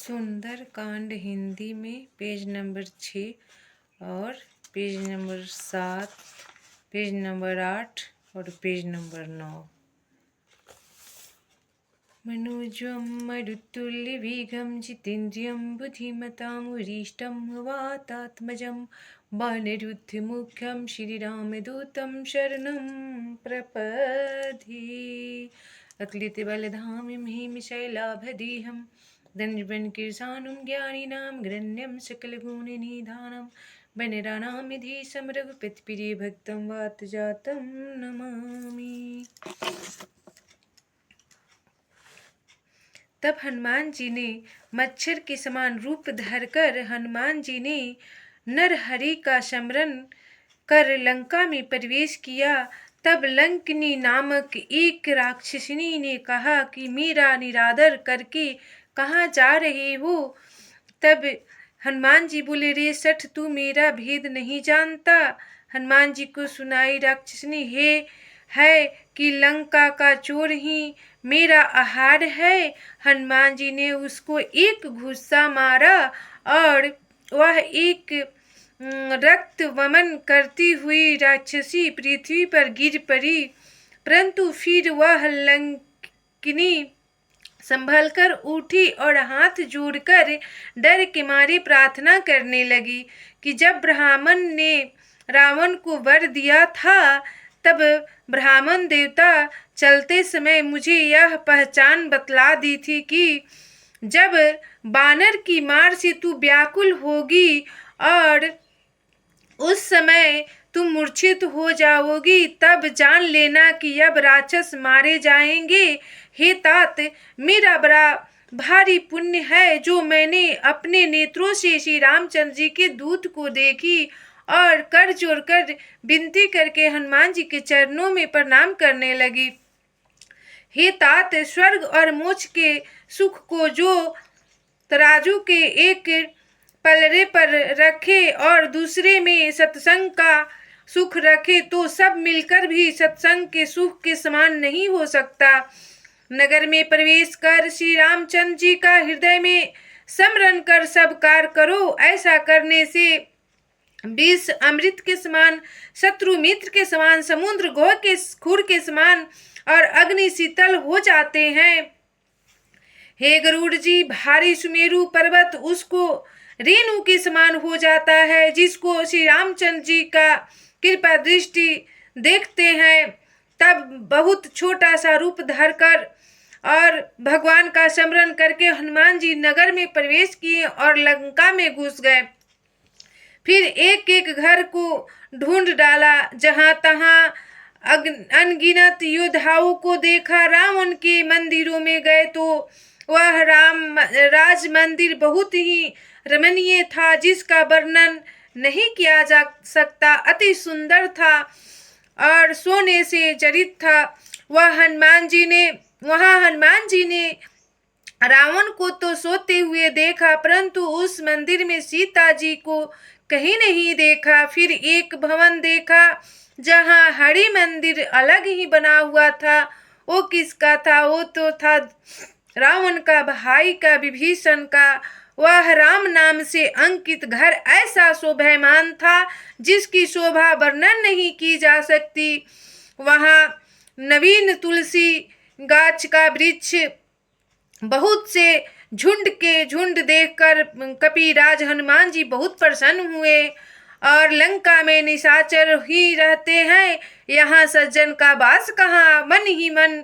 सुंदर कांड हिंदी में पेज नंबर 6 और पेज नंबर 7, पेज नंबर 8 और पेज नंबर 9। मनोजं मरुतुल्यवेगं जितेन्द्रियं बुद्धिमतां वरिष्ठं वातात्मजं वानरुद्धमुख्यं श्रीरामदूतं शरणं प्रपद्ये। अक्लित बलधामं हिमशैलाभदेहं दण्डवन्कीर्सानुं ज्ञानिनां गृह्ण्यं सकलगुणनिधानं वनराणामिधीशं रघुपतिप्रियभक्तं वातजातं नमामि। तब हनुमान जी ने मच्छर के समान रूप धरकर हनुमान जी ने नरहरि का स्मरण कर लंका में प्रवेश किया। तब लंकिनी नामक एक राक्षसिनी ने कहा कि मेरा निरादर करके कहाँ जा रहे हो। तब हनुमान जी बोले, रे सठ, तू मेरा भेद नहीं जानता। हनुमान जी को सुनाई राक्षसिनी है कि लंका का चोर ही मेरा आहार है। हनुमान जी ने उसको एक घुस्सा मारा और वह एक रक्त वमन करती हुई राक्षसी पृथ्वी पर गिर पड़ी। परंतु फिर वह लंकिनी संभल कर उठी और हाथ जोड़कर डर के मारे प्रार्थना करने लगी कि जब ब्राह्मण ने रावण को वर दिया था तब ब्राह्मण देवता चलते समय मुझे यह पहचान बतला दी थी कि जब बानर की मार से तू व्याकुल होगी और उस समय तुम मूर्छित हो जाओगी, तब जान लेना कि अब राक्षस मारे जाएंगे। हे तात, मेरा बड़ा भारी पुण्य है जो मैंने अपने नेत्रों से श्री रामचंद्र जी के दूत को देखी। और कर जोड़कर विनती करके हनुमान जी के चरणों में प्रणाम करने लगी। हे तात, स्वर्ग और मोक्ष के सुख को जो तराजू के एक पलड़े पर रखे और दूसरे में सत्संग का सुख रखे तो सब मिलकर भी सत्संग के सुख के समान नहीं हो सकता। नगर में प्रवेश कर श्री रामचंद्र जी का हृदय में स्मरण कर सब कार्य करो। ऐसा करने से विष अमृत के समान, शत्रु मित्र के समान, समुद्र गोह के खुर के समान और अग्नि शीतल हो जाते हैं। हे गरुड़ जी, भारी सुमेरु पर्वत उसको रेणु के समान हो जाता है जिसको श्री रामचंद्र जी का कृपा दृष्टि देखते हैं। तब बहुत छोटा सा रूप धरकर और भगवान का स्मरण करके हनुमान जी नगर में प्रवेश किए और लंका में घुस गए। फिर एक एक घर को ढूंढ डाला, जहां तहां अनगिनत योद्धाओं को देखा। रावण के मंदिरों में गए तो वह राज मंदिर बहुत ही रमणीय था, जिसका वर्णन नहीं किया जा सकता। अति सुंदर था और सोने से जड़ित था। हनुमान जी ने रावण को तो सोते हुए देखा, परंतु उस मंदिर में सीता जी को कहीं नहीं देखा। फिर एक भवन देखा जहां हरि मंदिर अलग ही बना हुआ था। वो किसका था? वो तो था रावण का भाई का, विभीषण का। वह राम नाम से अंकित घर ऐसा शोभायमान था जिसकी शोभा वर्णन नहीं की जा सकती। वहां नवीन तुलसी गाछ का वृक्ष, बहुत से झुंड के झुंड देखकर कपिराज हनुमान जी बहुत प्रसन्न हुए। और लंका में निशाचर ही रहते हैं, यहाँ सज्जन का वास कहाँ। मन ही मन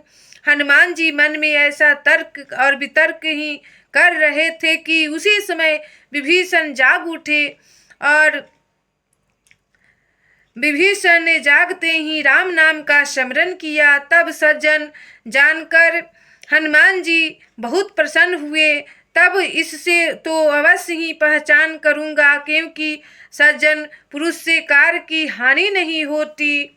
हनुमान जी मन में ऐसा तर्क और वितर्क ही कर रहे थे कि उसी समय विभीषण जाग उठे। और विभीषण ने जागते ही राम नाम का स्मरण किया। तब सज्जन जानकर हनुमान जी बहुत प्रसन्न हुए। तब इससे तो अवश्य ही पहचान करूंगा, क्योंकि सज्जन पुरुष से कार्य की हानि नहीं होती।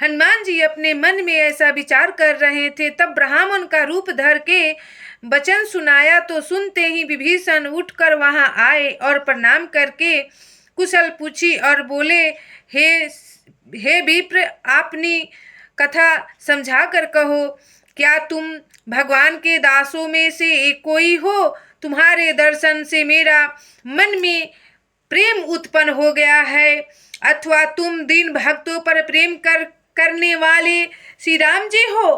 हनुमान जी अपने मन में ऐसा विचार कर रहे थे। तब ब्राह्मण का रूप धर के वचन सुनाया तो सुनते ही विभीषण उठकर वहां आए और प्रणाम करके कुशल पूछी और बोले, हे विप्र, अपनी कथा समझा कर कहो। क्या तुम भगवान के दासों में से एक कोई हो? तुम्हारे दर्शन से मेरा मन में प्रेम उत्पन्न हो गया है, अथवा तुम दीन भक्तों पर प्रेम करने वाले श्री राम जी हो।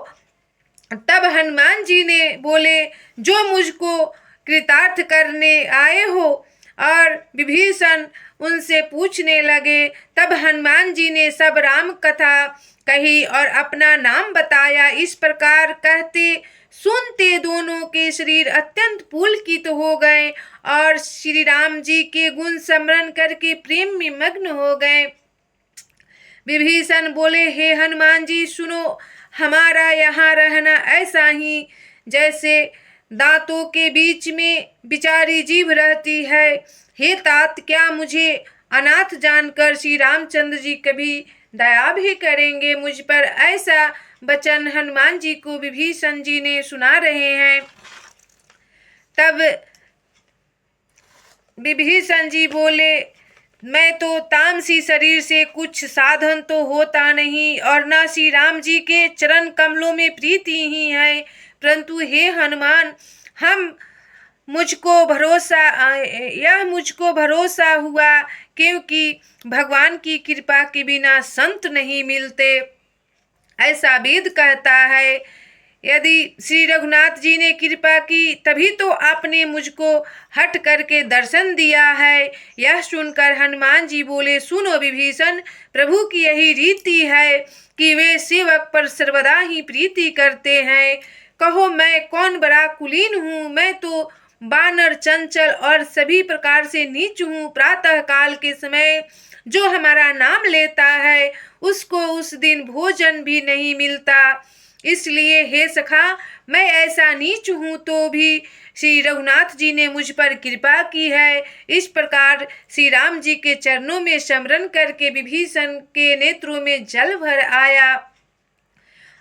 तब हनुमान जी ने बोले, जो मुझको कृतार्थ करने आए हो। और विभीषण उनसे पूछने लगे। तब हनुमान जी ने सब राम कथा कही और अपना नाम बताया। इस प्रकार कहते सुनते दोनों के शरीर अत्यंत पुलकित हो गए और श्री राम जी के गुण स्मरण करके प्रेम में मग्न हो गए। विभीषण बोले, हे हनुमान जी सुनो, हमारा यहाँ रहना ऐसा ही जैसे दांतों के बीच में बिचारी जीभ रहती है। हे तात, क्या मुझे अनाथ जानकर श्री रामचंद्र जी कभी दया भी करेंगे मुझ पर? ऐसा वचन हनुमान जी को विभीषण जी ने सुना रहे हैं। तब विभीषण जी बोले, मैं तो तामसी शरीर से कुछ साधन तो होता नहीं और न श्री राम जी के चरण कमलों में प्रीति ही है, परंतु हे हनुमान, मुझको भरोसा हुआ, क्योंकि भगवान की कृपा के बिना संत नहीं मिलते, ऐसा वेद कहता है। यदि श्री रघुनाथ जी ने कृपा की तभी तो आपने मुझको हट करके दर्शन दिया है। यह सुनकर हनुमान जी बोले, सुनो विभीषण, प्रभु की यही रीति है कि वे सेवक पर सर्वदा ही प्रीति करते हैं। कहो मैं कौन बड़ा कुलीन हूँ, मैं तो बानर, चंचल और सभी प्रकार से नीच हूँ। प्रातः काल के समय जो हमारा नाम लेता है उसको उस दिन भोजन भी नहीं मिलता। इसलिए हे सखा, मैं ऐसा नीच हूँ तो भी श्री रघुनाथ जी ने मुझ पर कृपा की है। इस प्रकार श्री राम जी के चरणों में स्मरण करके विभीषण के नेत्रों में जल भर आया।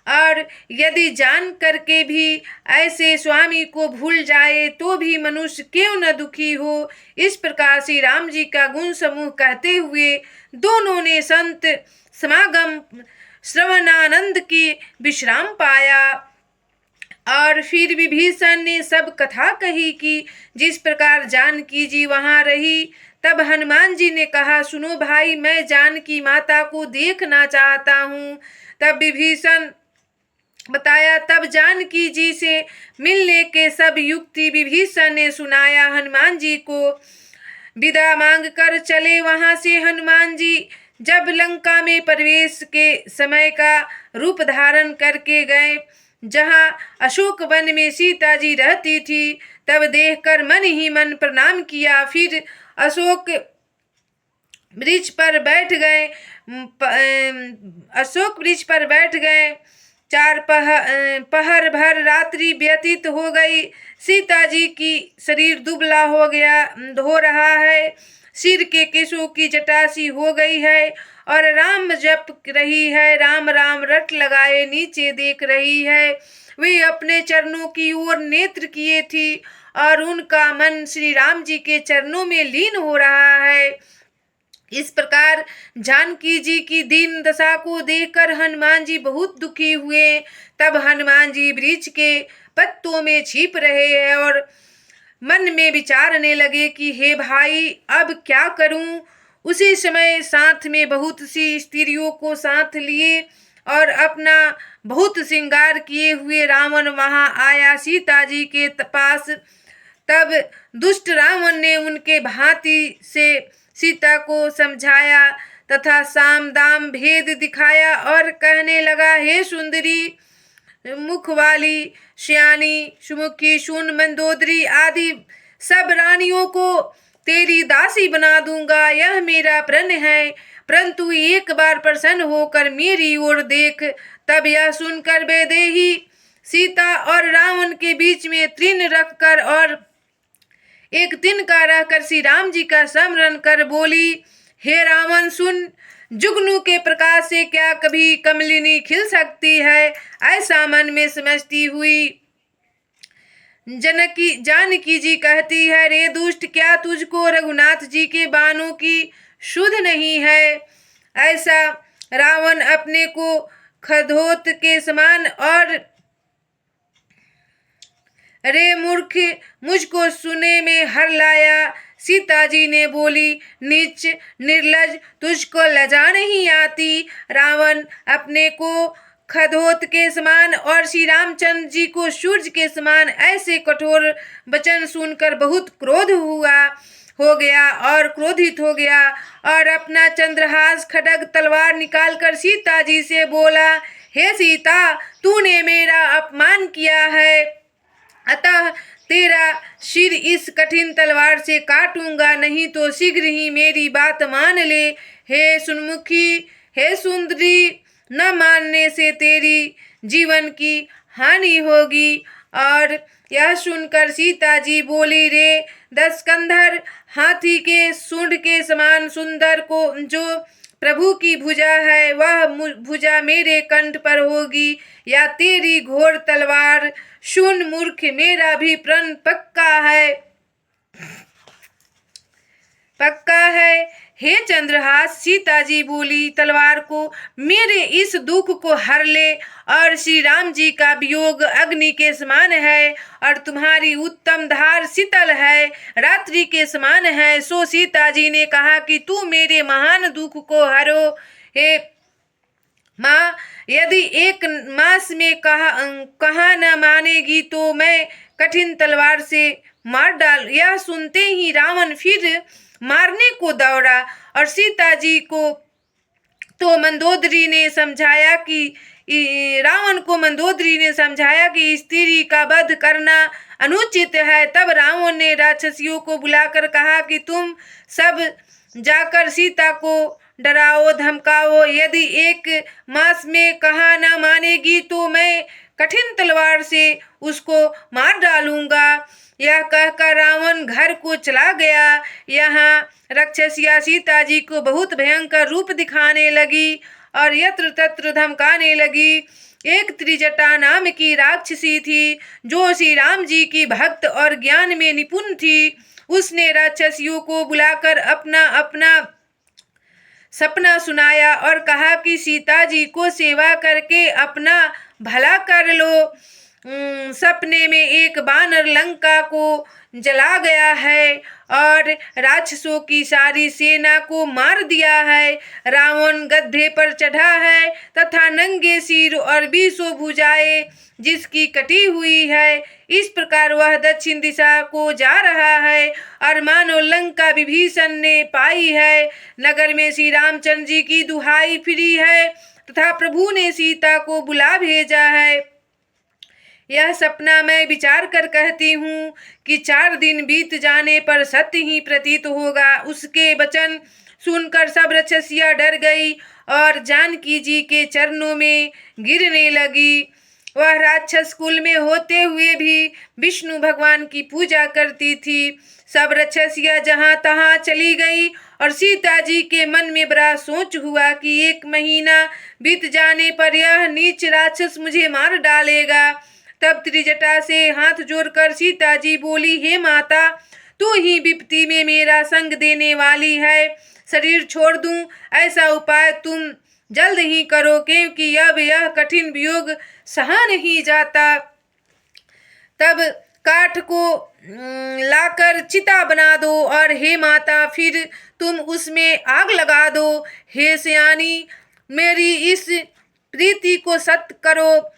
और यदि जान करके भी ऐसे स्वामी को भूल जाए तो भी मनुष्य क्यों न दुखी हो। इस प्रकार श्री राम जी का गुण समूह कहते हुए दोनों ने संत समागम श्रवणानंद की विश्राम पाया। और फिर विभीषण ने सब कथा कही कि जिस प्रकार जानकी जी वहाँ रही। तब हनुमान जी ने कहा, सुनो भाई, मैं जानकी माता को देखना चाहता हूँ। तब विभीषण बताया। तब जानकी जी से मिलने के सब युक्ति विभीषण ने सुनाया। हनुमान जी को विदा मांग कर चले। वहां से हनुमान जी जब लंका में प्रवेश के समय का रूप धारण करके गए, जहां अशोक वन में सीता जी रहती थी, तब देखकर मन ही मन प्रणाम किया। फिर अशोक वृक्ष पर बैठ गए। चार पहर भर रात्रि व्यतीत हो गई। सीता जी की शरीर दुबला हो रहा है, सिर के केशों की जटासी हो गई है और राम जप रही है, राम राम रट लगाए नीचे देख रही है। वे अपने चरणों की ओर नेत्र किए थी और उनका मन श्री राम जी के चरणों में लीन हो रहा है। इस प्रकार जानकी जी की दीन दशा को देखकर हनुमान जी बहुत दुखी हुए। तब हनुमान जी वृक्ष के पत्तों में छिप रहे हैं और मन में विचारने लगे कि हे भाई, अब क्या करूं। उसी समय साथ में बहुत सी स्त्रियों को साथ लिए और अपना बहुत श्रृंगार किए हुए रावण वहां आया सीता जी के पास। तब दुष्ट रावण ने उनके भांति से सीता को समझाया तथा साम दाम भेद दिखाया और कहने लगा, हे सुंदरी, मुख वाली, श्यानी, सुमुखी, सुन, मंदोदरी आदि सब रानियों को तेरी दासी बना दूंगा, यह मेरा प्रण है। परंतु एक बार प्रसन्न होकर मेरी ओर देख। तब यह सुनकर वैदेही सीता और रावण के बीच में तृण रखकर और एक तिनका रहकर श्री राम जी का स्मरण कर बोली, हे रावण सुन, जुगनू के प्रकाश से क्या कभी कमलिनी खिल सकती है, ऐसा मन में समझती हुई जानकी जी कहती है, रे दुष्ट, क्या तुझको रघुनाथ जी के बाणों की सुध नहीं है। ऐसा रावण अपने को खदोत के समान और अरे मूर्ख, मुझको सुने में हर लाया। सीता जी ने बोली, नीच निर्लज, तुझको लजा नहीं आती। रावण अपने को खदोत के समान और श्री रामचंद्र जी को सूर्य के समान ऐसे कठोर वचन सुनकर बहुत क्रोध हो गया और क्रोधित हो गया और अपना चंद्रहास खड्ग तलवार निकालकर सीता जी से बोला, हे सीता, तूने मेरा अपमान किया है, अतः तेरा सिर इस कठिन तलवार से काटूंगा, नहीं तो शीघ्र ही मेरी बात मान ले। हे सुनमुखी, हे सुंदरी, न मानने से तेरी जीवन की हानि होगी। और यह सुनकर सीता जी बोली, रे दशकंधर, हाथी के सूंड के समान सुंदर को जो प्रभु की भुजा है वह भुजा मेरे कंठ पर होगी या तेरी घोर तलवार। सुन मूर्ख, मेरा भी प्रण पक्का है। हे चंद्रहास, सीता जी बोली, तलवार को मेरे इस दुख को हर ले। और श्री राम जी का वियोग अग्नि के समान है और तुम्हारी उत्तम धार शीतल है, रात्रि के समान है। सो सीता जी ने कहा कि तू मेरे महान दुख को हरो। हे माँ, यदि एक मास में कहा न मानेगी तो मैं कठिन तलवार से मार डाल। यह सुनते ही रावण फिर मारने को दौड़ा और सीता जी को तो मंदोदरी ने समझाया कि स्त्री का वध करना अनुचित है। तब रावण ने राक्षसियों को बुलाकर कहा कि तुम सब जाकर सीता को डराओ धमकाओ, यदि एक मास में कहा न मानेगी तो मैं कठिन तलवार से उसको मार डालूंगा। यह कहकर रावण घर को चला गया। यहाँ राक्षसिया सीता जी को बहुत भयंकर रूप दिखाने लगी और यत्र तत्र धमकाने लगी। एक त्रिजटा नाम की राक्षसी थी जो श्री राम जी की भक्त और ज्ञान में निपुण थी। उसने राक्षसियों को बुलाकर अपना अपना सपना सुनाया और कहा कि सीता जी को सेवा करके अपना भला कर लो। सपने में एक बानर लंका को जला गया है और राक्षसों की सारी सेना को मार दिया है। रावण गड्ढे पर चढ़ा है तथा नंगे सिर और 20 भुजाएं जिसकी कटी हुई है। इस प्रकार वह दक्षिण दिशा को जा रहा है और मानो लंका विभीषण ने पाई है। नगर में श्री रामचंद्र जी की दुहाई फिरी है तथा प्रभु ने सीता को बुला भेजा है। यह सपना मैं विचार कर कहती हूँ कि 4 दिन बीत जाने पर सत्य ही प्रतीत होगा। उसके वचन सुनकर सब राक्षसियाँ डर गई और जानकी जी के चरणों में गिरने लगी। वह राक्षस कुल में होते हुए भी विष्णु भगवान की पूजा करती थी। सब राक्षसियाँ जहाँ तहाँ चली गई और सीता जी के मन में बड़ा सोच हुआ कि 1 महीना बीत जाने पर यह नीच राक्षस मुझे मार डालेगा। तब त्रिजटा से हाथ जोड़कर सीता जी बोली, हे माता, तू ही विपत्ति में मेरा संग देने वाली है। शरीर छोड़ दूं ऐसा उपाय तुम जल्द ही करो, क्योंकि अब यह कठिन वियोग सहा नहीं जाता। तब काठ को लाकर चिता बना दो और हे माता, फिर तुम उसमें आग लगा दो। हे सयानी, मेरी इस प्रीति को सत्य करो।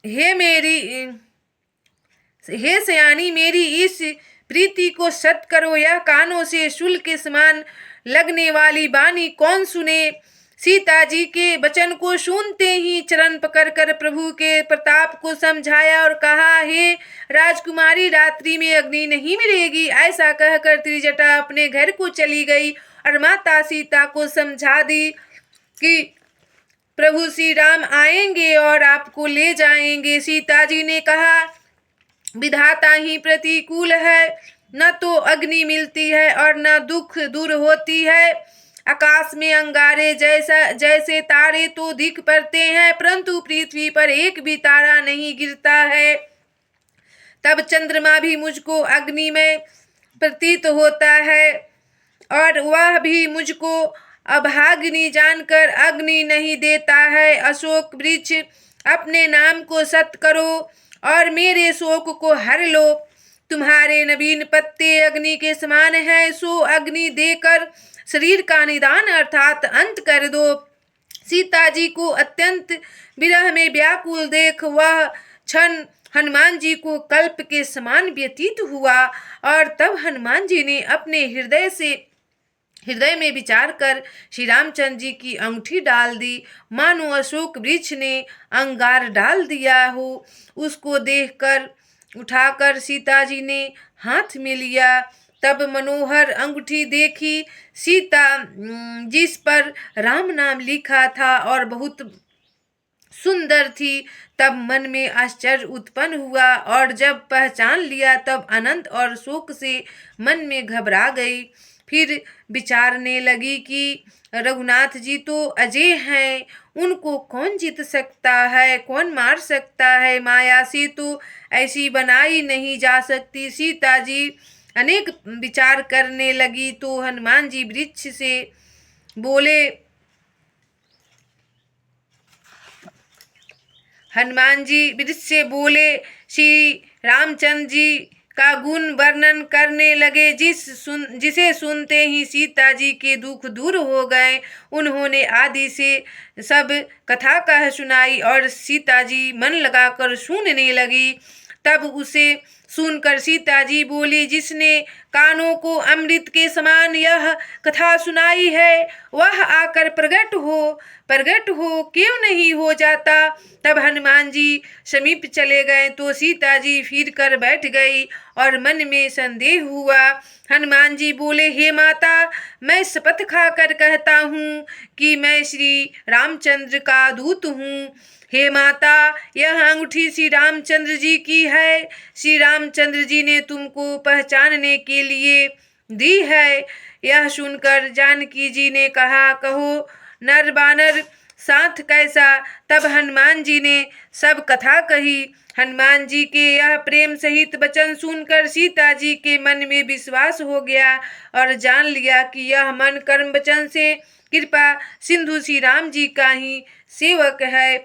हे सयानी, मेरी इस प्रीति को सत्य करो। यह कानों से शूल के समान लगने वाली वाणी कौन सुने। सीता जी के वचन को सुनते ही चरण पकड़कर प्रभु के प्रताप को समझाया और कहा, हे राजकुमारी, रात्रि में अग्नि नहीं मिलेगी। ऐसा कहकर त्रिजटा अपने घर को चली गई और माता सीता को समझा दी कि प्रभु श्री राम आएंगे और आपको ले जाएंगे। सीता जी ने कहा, विधाता ही प्रतिकूल है, न तो अग्नि मिलती है और न दुख दूर होती है। आकाश में अंगारे जैसे तारे तो दिख पड़ते हैं, परंतु पृथ्वी पर एक भी तारा नहीं गिरता है। तब चंद्रमा भी मुझको अग्नि में प्रतीत होता है और वह भी मुझको अभागिनी जानकर अग्नि नहीं देता है। अशोक वृक्ष अपने नाम को सत करो और मेरे शोक को हर लो। तुम्हारे नवीन पत्ते अग्नि के समान है, सो अग्नि देकर शरीर का निदान अर्थात अंत कर दो। सीता जी को अत्यंत विरह में व्याकुल देख वह क्षण हनुमान जी को कल्प के समान व्यतीत हुआ। और तब हनुमान जी ने अपने हृदय में विचार कर श्री रामचंद्र जी की अंगूठी डाल दी, मानो अशोक वृक्ष ने अंगार डाल दिया हो। उसको देखकर उठाकर सीता जी ने हाथ में लिया। तब मनोहर अंगूठी देखी सीता, जिस पर राम नाम लिखा था और बहुत सुंदर थी। तब मन में आश्चर्य उत्पन्न हुआ और जब पहचान लिया तब आनंद और शोक से मन में घबरा गई। फिर विचारने लगी कि रघुनाथ जी तो अजय हैं, उनको कौन जीत सकता है, कौन मार सकता है। माया से तो ऐसी बनाई नहीं जा सकती। सीता जी अनेक विचार करने लगी तो हनुमान जी वृक्ष से बोले, हनुमान जी वृक्ष से बोले श्री रामचंद्र जी का गुण वर्णन करने लगे, जिसे सुनते ही सीता जी के दुख दूर हो गए। उन्होंने आदि से सब कथा कह सुनाई और सीता जी मन लगाकर सुनने लगी। तब उसे सुनकर सीता जी बोली, जिसने कानों को अमृत के समान यह कथा सुनाई है वह आकर प्रकट हो क्यों नहीं हो जाता। तब हनुमान जी समीप चले गए तो सीता जी फिर कर बैठ गई और मन में संदेह हुआ। हनुमान जी बोले, हे माता, मैं शपथ खाकर कहता हूँ कि मैं श्री रामचंद्र का दूत हूँ। हे माता, यह अंगूठी श्री रामचंद्र जी की है। श्री रामचंद्र जी ने तुमको पहचानने के लिए दी है। यह सुनकर जानकी जी ने कहा, कहो नर बानर साथ कैसा। तब हनुमान जी ने सब कथा कही। हनुमान जी के यह प्रेम सहित वचन सुनकर सीता जी के मन में विश्वास हो गया और जान लिया कि यह मन कर्म वचन से कृपा सिंधु श्री राम जी का ही सेवक है।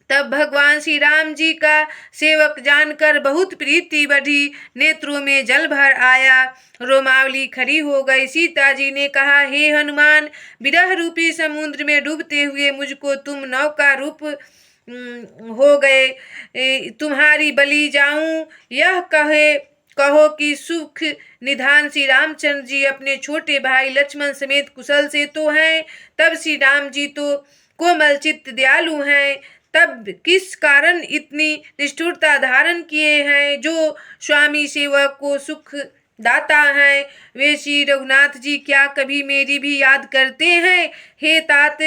तब भगवान श्री राम जी का सेवक जानकर बहुत प्रीति बढ़ी, नेत्रों में जल भर आया, रोमावली खड़ी हो गई। सीता जी ने कहा, हे हनुमान, विरह रूपी समुद्र में डूबते हुए मुझको तुम नौका रूप हो गए, तुम्हारी बलि जाऊं। यह कहो कि सुख निधान श्री रामचंद्र जी अपने छोटे भाई लक्ष्मण समेत कुशल से तो हैं। तब श्री राम जी तो कोमल चित्त दयालु हैं, तब किस कारण इतनी निष्ठुरता धारण किए हैं। जो स्वामी सेवक को सुख दाता हैं, वे श्री रघुनाथ जी क्या कभी मेरी भी याद करते हैं। हे तात,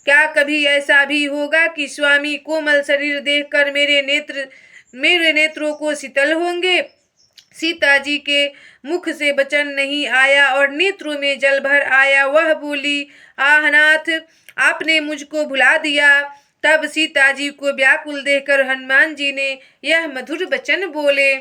क्या कभी ऐसा भी होगा कि स्वामी कोमल शरीर देखकर मेरे नेत्रों को शीतल होंगे। सीता जी के मुख से वचन नहीं आया और नेत्रों में जल भर आया। वह बोली, आह नाथ, आपने मुझको भुला दिया। तब सीता जी को व्याकुल देखकर हनुमान जी ने यह मधुर वचन बोले।